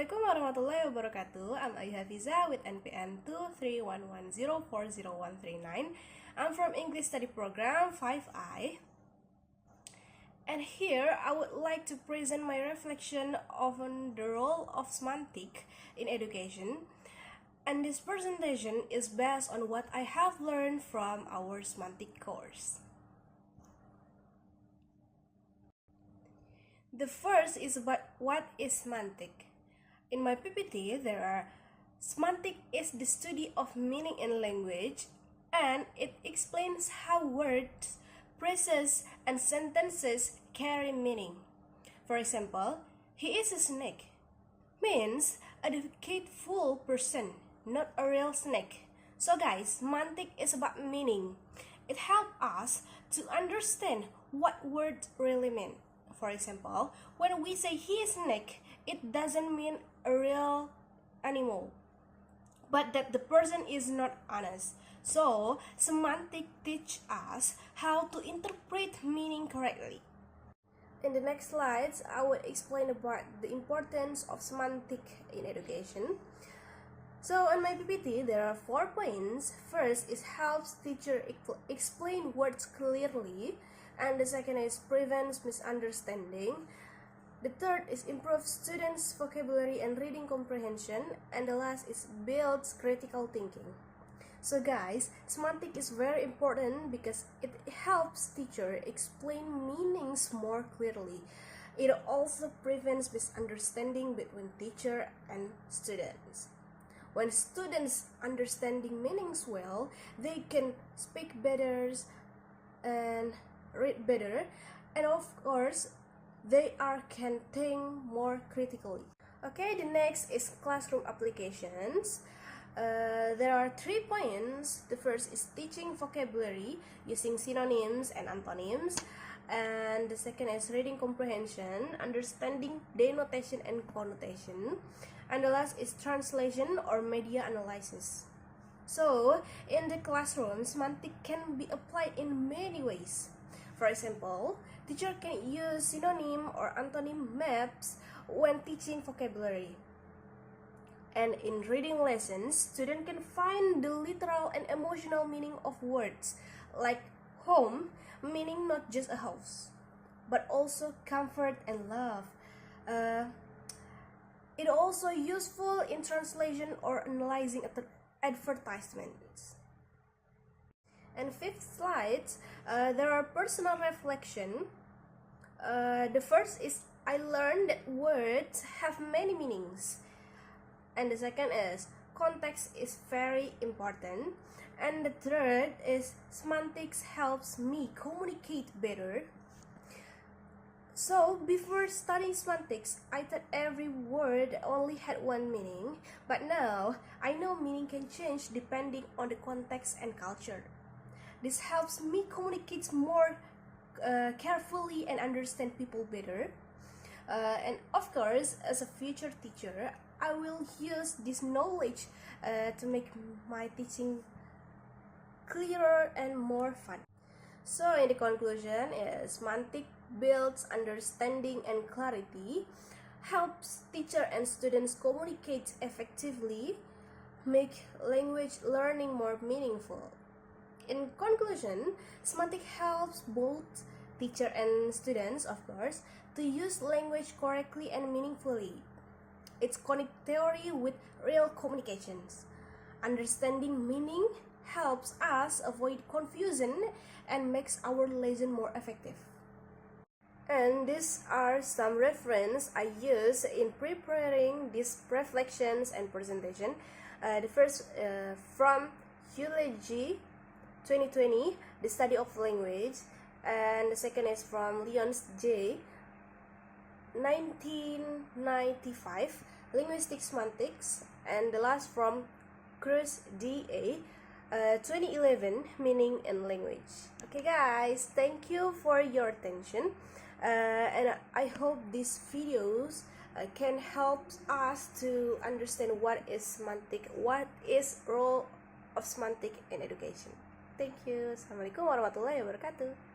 Assalamualaikum warahmatullahi wabarakatuh. I'm Hafizah with NPN 231104039. I'm from English Study Program 5I. And here I would like to present my reflection on the role of semantic in education. And this presentation is based on what I have learned from our semantic course. The first is about what is semantic. In my PPT, there are semantic is the study of meaning in language, and it explains how words, phrases, and sentences carry meaning. For example, he is a snake means a decateful person, not a real snake. So guys, semantic is about meaning. It helps us to understand what words really mean. For example, when we say he is a snake, it doesn't mean a real animal, but that the person is not honest. So, semantic teach us how to interpret meaning correctly. In the next slides, I will explain about the importance of semantic in education. So, on my PPT, there are 4 points. First is helps teacher explain words clearly, and the second is prevents misunderstanding. The third is improves students' vocabulary and reading comprehension, and the last is builds critical thinking. So guys, semantic is very important because it helps teacher explain meanings more clearly. It also prevents misunderstanding between teacher and students. When students understanding meanings well, they can speak better and read better, and of course they can think more critically. Okay, the next is classroom applications. There are 3 points. The first is teaching vocabulary using synonyms and antonyms, and the second is reading comprehension, understanding denotation and connotation, and the last is translation or media analysis. So, in the classroom, semantic can be applied in many ways. For example, teacher can use synonym or antonym maps when teaching vocabulary. And in reading lessons, students can find the literal and emotional meaning of words, like home, meaning not just a house, but also comfort and love. It also useful in translation or analyzing advertisements. And 5th slide, there are personal reflection. The first is I learned that words have many meanings. And the second is context is very important. And the third is semantics helps me communicate better. So before studying semantics, I thought every word only had one meaning, but now I know meaning can change depending on the context and culture. This helps me communicate more carefully and understand people better. And of course, as a future teacher, I will use this knowledge to make my teaching clearer and more fun. So in the conclusion, semantic builds understanding and clarity, helps teacher and students communicate effectively, make language learning more meaningful. In conclusion, semantic helps both teacher and students, of course, to use language correctly and meaningfully. It's connect theory with real communications. Understanding meaning helps us avoid confusion and makes our lesson more effective. And these are some reference I use in preparing these reflections and presentation. The first from Eulogy 2020, the study of language, and the second is from Lyons J 1995, linguistic semantics, and the last from Cruz D.A. 2011, meaning and language. Okay guys, thank you for your attention, and I hope these videos can help us to understand what is semantic, what is role of semantic in education. Thank you. Assalamualaikum warahmatullahi wabarakatuh.